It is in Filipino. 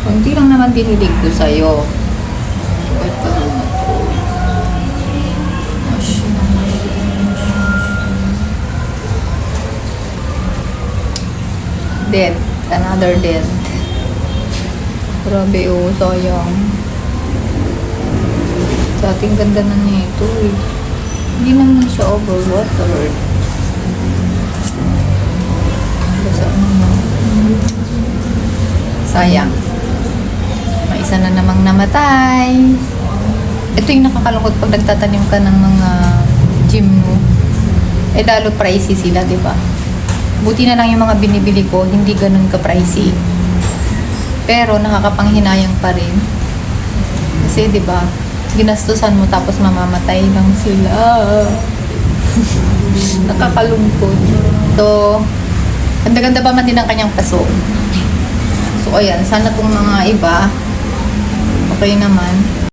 Hindi lang naman dinilig ko sa'yo. Ito na to. Dead. Another dead. Grabe oh, sayang. Sa ating ganda na nito eh. Hindi naman siya overwatered. Basta naman. Sayang. May isa na namang namatay. Ito yung nakakalungkot pag nagtatanim ka ng mga gym mo. Eh lalo pricey sila, di ba? Buti na lang yung mga binibili ko, hindi ganun ka-pricey. Pero nakakapanghinayang pa rin. Kasi di ba, ginastusan mo tapos mamamatay lang sila. Nakakalungkot. So, ganda-ganda pa man din ang kanyang paso. So, ayan, sana tong mga iba, okay naman.